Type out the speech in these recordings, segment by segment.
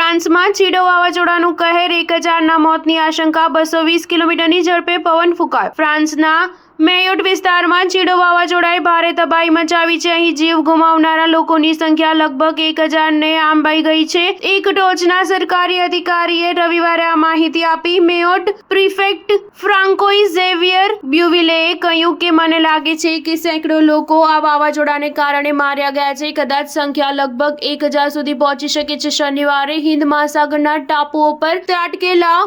ફ્રાન્સમાં ચીડો વાવાઝોડાનું કહેર, 1000ના મોતની આશંકા, 220 કિલોમીટરની ઝડપે પવન ફૂંકાયો. ફ્રાન્સના મેયોટ વિસ્તારમાં ચીડો વાવાઝોડાએ ભારે તબાહી મચાવી છે. અહીં જીવ ગુમાવનારા લોકોની સંખ્યા લગભગ 1000ને આંબાઈ ગઈ છે. એક ટોચના સરકારી અધિકારીએ રવિવારે આ માહિતી આપી. મેયોટ પ્રિફેક્ટ ફ્રાન્કોઈ ઝેવિયર બ્યુવિલેએ કહ્યું કે મને લાગે છે કે સેંકડો લોકો આ વાવાઝોડાને કારણે માર્યા ગયા છે. કદાચ સંખ્યા લગભગ 1000 સુધી પહોંચી શકે છે. શનિવારે હિંદ મહાસાગરના ટાપુઓ પર ત્રાટકેલા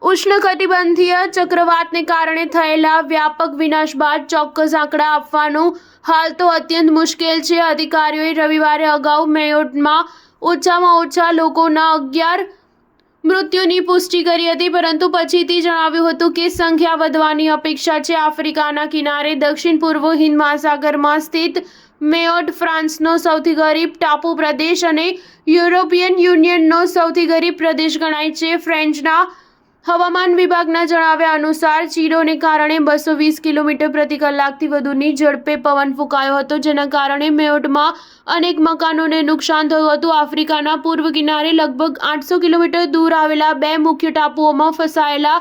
ઉષ્ણકટિબંધીય ચક્રવાતને કારણે થયેલા વ્યાપક વિનાશ બાદ ચોક્કસ આંકડા આપવાનું હાલ તો અત્યંત મુશ્કેલ છે. અધિકારીઓએ રવિવારે અગાઉ મેયોટમાં ઓછામાં ઓછા લોકોના 11 મૃત્યુની પુષ્ટિ કરી હતી, પરંતુ પછીથી જણાવ્યું હતું કે સંખ્યા વધવાની અપેક્ષા છે. આફ્રિકાના કિનારે દક્ષિણ પૂર્વ હિંદ મહાસાગરમાં સ્થિત મેયોટ ફ્રાન્સનો સૌથી ગરીબ ટાપુ પ્રદેશ અને યુરોપિયન યુનિયનનો સૌથી ગરીબ પ્રદેશ ગણાય છે. ફ્રેન્ચના હવામાન વિભાગના જણાવ્યા અનુસાર ચીડોને કારણે 220 કિલોમીટર પ્રતિ કલાકથી વધુની ઝડપે પવન ફૂંકાયો હતો, જેના કારણે મેયોટમાં અનેક મકાનોને નુકસાન થયું હતું. આફ્રિકાના પૂર્વ કિનારે લગભગ 800 કિલોમીટર દૂર આવેલા 2 મુખ્ય ટાપુઓમાં ફસાયેલા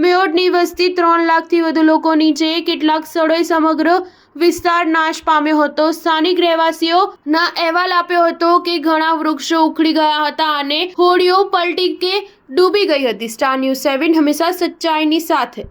મેયોટની વસ્તી 3 લાખથી વધુ લોકોની છે. કેટલાક સ્થળોએ સમગ્ર વિસ્તાર નાશ પામ્યો હતો. સ્થાનિક રહેવાસીઓના અહેવાલ આપ્યો હતો કે ઘણા વૃક્ષો ઉખડી ગયા હતા અને હોડીઓ પલટી કે ડૂબી ગઈ હતી. સ્ટાર ન્યૂઝ 7 હંમેશા સચ્ચાઈની સાથે.